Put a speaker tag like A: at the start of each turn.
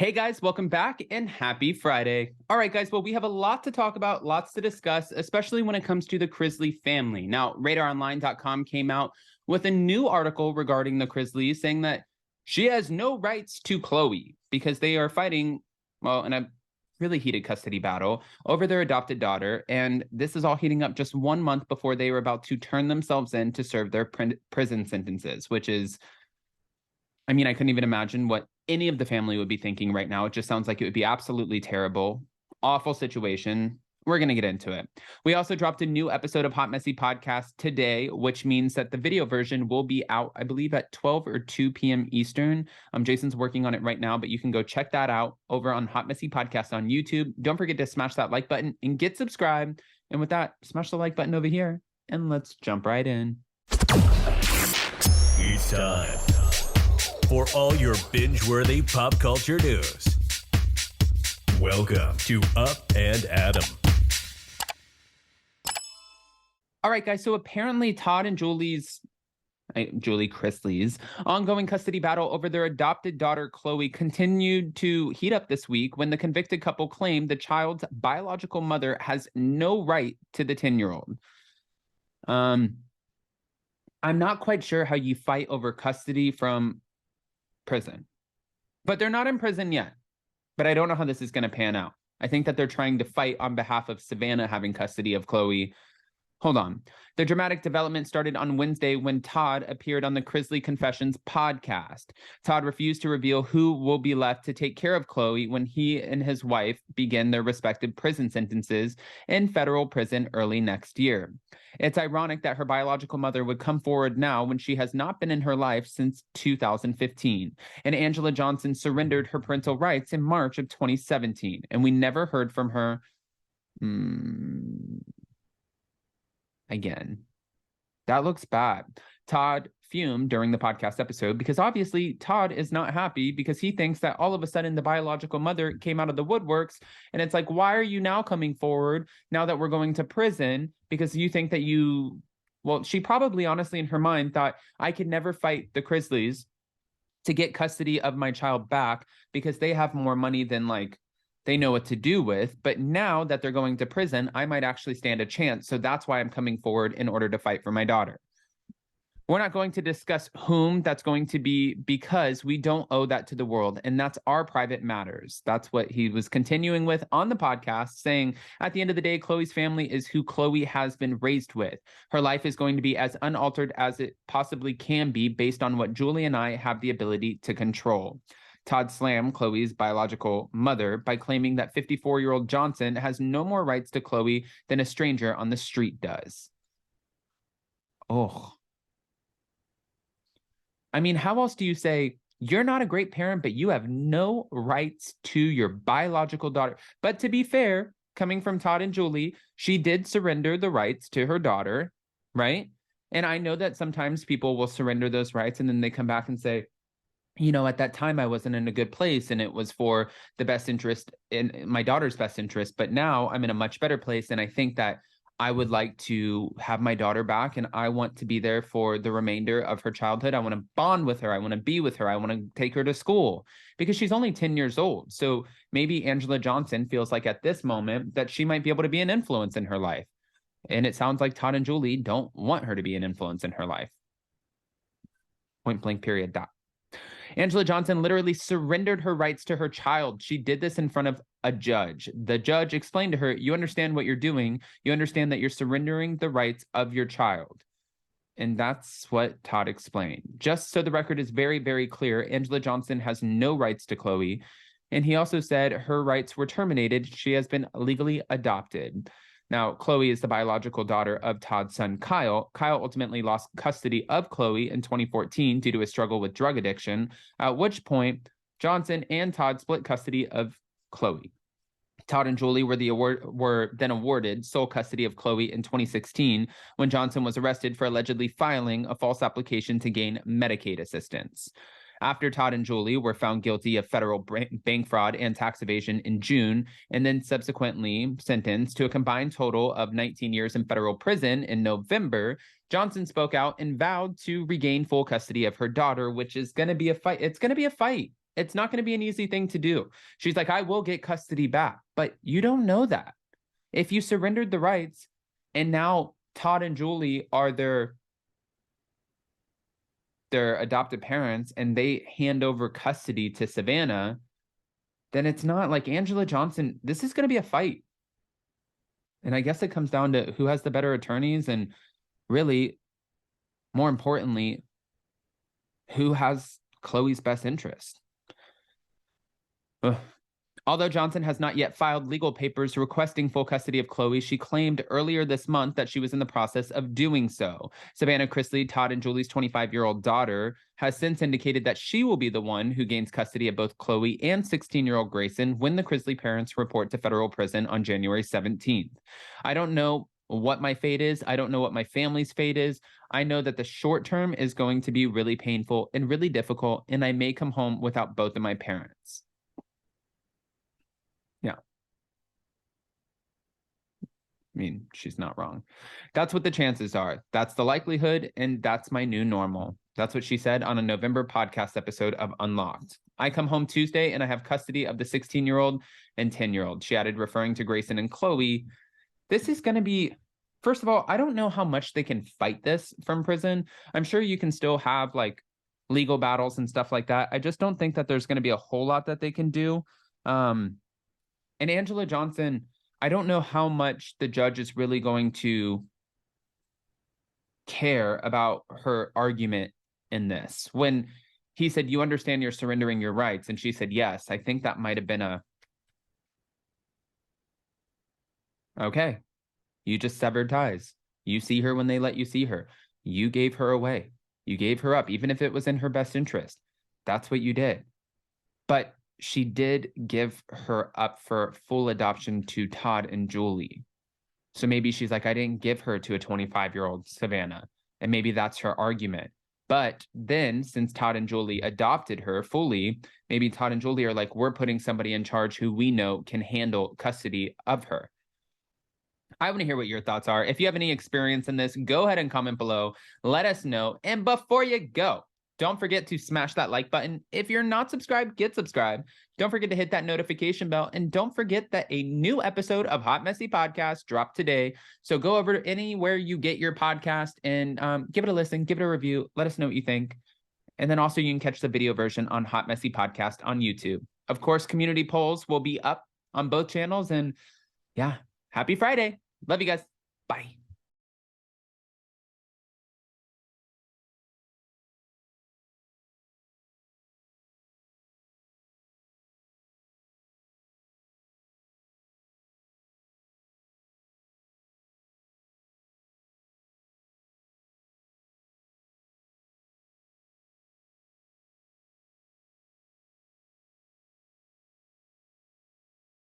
A: Hey guys, welcome back and happy Friday. All right, guys, well, we have a lot to talk about, lots to discuss, especially when it comes to the Chrisley family. Now, RadarOnline.com came out with a new article regarding the Chrisleys saying that she has no rights to Khloe because they are fighting, well, in a really heated custody battle over their adopted daughter. And this is all heating up just 1 month before they were about to turn themselves in to serve their prison sentences, which is, I mean, I couldn't even imagine what any of the family would be thinking right now. It just sounds like it would be absolutely terrible, awful situation. We're going to get into it. We also dropped a new episode of Hot Messy Podcast today, which means that the video version will be out, I believe, at 12 or 2 p.m. Eastern. Jason's working on it right now, but you can go check that out over on Hot Messy Podcast on YouTube. Don't forget to smash that like button and get subscribed. And with that, smash the like button over here, and let's jump right in.
B: It's time for all your binge-worthy pop culture news. Welcome to Up and Adam.
A: All right, guys, so apparently Todd and Julie Chrisley's ongoing custody battle over their adopted daughter, Khloe, continued to heat up this week when the convicted couple claimed the child's biological mother has no right to the 10-year-old. I'm not quite sure how you fight over custody from prison, but they're not in prison yet. But I don't know how this is going to pan out. I think that they're trying to fight on behalf of Savannah having custody of Khloe. Hold on. The dramatic development started on Wednesday when Todd appeared on the Chrisley Confessions podcast. Todd refused to reveal who will be left to take care of Khloe when he and his wife begin their respective prison sentences in federal prison early next year. It's ironic that her biological mother would come forward now when she has not been in her life since 2015. And Angela Johnson surrendered her parental rights in March of 2017, and we never heard from her again. That looks bad. Todd fumed during the podcast episode because obviously Todd is not happy because he thinks that all of a sudden the biological mother came out of the woodworks, and it's like, why are you now coming forward now that we're going to prison? Because you think that she probably honestly in her mind thought, I could never fight the Chrisleys to get custody of my child back because they have more money than they know what to do with. But now that they're going to prison, I might actually stand a chance. So that's why I'm coming forward in order to fight for my daughter. We're not going to discuss whom that's going to be because we don't owe that to the world. And that's our private matters. That's what he was continuing with on the podcast, saying at the end of the day, Khloe's family is who Khloe has been raised with. Her life is going to be as unaltered as it possibly can be based on what Julie and I have the ability to control. Todd slammed Khloe's biological mother by claiming that 54-year-old Johnson has no more rights to Khloe than a stranger on the street does. Oh. I mean, how else do you say, you're not a great parent, but you have no rights to your biological daughter? But to be fair, coming from Todd and Julie, she did surrender the rights to her daughter, right? And I know that sometimes people will surrender those rights and then they come back and say, at that time I wasn't in a good place and it was for the best interest in my daughter's best interest, but now I'm in a much better place. And I think that I would like to have my daughter back and I want to be there for the remainder of her childhood. I want to bond with her. I want to be with her. I want to take her to school because she's only 10 years old. So maybe Angela Johnson feels like at this moment that she might be able to be an influence in her life. And it sounds like Todd and Julie don't want her to be an influence in her life. Point blank period. Angela Johnson literally surrendered her rights to her child. She did this in front of a judge. The judge explained to her, you understand what you're doing. You understand that you're surrendering the rights of your child. And that's what Todd explained. Just so the record is very, very clear, Angela Johnson has no rights to Khloe. And he also said her rights were terminated. She has been legally adopted. Now, Khloe is the biological daughter of Todd's son, Kyle. Kyle ultimately lost custody of Khloe in 2014 due to a struggle with drug addiction, at which point Johnson and Todd split custody of Khloe. Todd and Julie were then awarded sole custody of Khloe in 2016 when Johnson was arrested for allegedly filing a false application to gain Medicaid assistance. After Todd and Julie were found guilty of federal bank fraud and tax evasion in June, and then subsequently sentenced to a combined total of 19 years in federal prison in November, Johnson spoke out and vowed to regain full custody of her daughter, which is going to be a fight. It's going to be a fight. It's not going to be an easy thing to do. She's like, I will get custody back, but you don't know that. If you surrendered the rights and now Todd and Julie are their adopted parents and they hand over custody to Savannah, then it's not like Angela Johnson. This is going to be a fight. And I guess it comes down to who has the better attorneys and really, more importantly, who has Chloe's best interest. Ugh. Although Johnson has not yet filed legal papers requesting full custody of Chloe, she claimed earlier this month that she was in the process of doing so. Savannah Chrisley, Todd and Julie's 25-year-old daughter, has since indicated that she will be the one who gains custody of both Chloe and 16-year-old Grayson when the Chrisley parents report to federal prison on January 17th. I don't know what my fate is. I don't know what my family's fate is. I know that the short term is going to be really painful and really difficult, and I may come home without both of my parents. Yeah. I mean, she's not wrong. That's what the chances are. That's the likelihood, and that's my new normal. That's what she said on a November podcast episode of Unlocked. I come home Tuesday, and I have custody of the 16-year-old and 10-year-old. She added, referring to Grayson and Chloe. This is going to be, first of all, I don't know how much they can fight this from prison. I'm sure you can still have like legal battles and stuff like that. I just don't think that there's going to be a whole lot that they can do. And Angela Johnson, I don't know how much the judge is really going to care about her argument in this. When he said, you understand you're surrendering your rights, and she said, yes, I think that might have been a, okay, you just severed ties. You see her when they let you see her. You gave her away. You gave her up, even if it was in her best interest. That's what you did. But she did give her up for full adoption to Todd and Julie. So maybe she's like, I didn't give her to a 25-year-old Savannah. And maybe that's her argument. But then since Todd and Julie adopted her fully, maybe Todd and Julie are like, we're putting somebody in charge who we know can handle custody of her. I want to hear what your thoughts are. If you have any experience in this, go ahead and comment below. Let us know. And before you go, don't forget to smash that like button. If you're not subscribed, get subscribed. Don't forget to hit that notification bell. And don't forget that a new episode of Hot Messy Podcast dropped today. So go over to anywhere you get your podcast and give it a listen, give it a review. Let us know what you think. And then also you can catch the video version on Hot Messy Podcast on YouTube. Of course, community polls will be up on both channels. And yeah, happy Friday. Love you guys. Bye.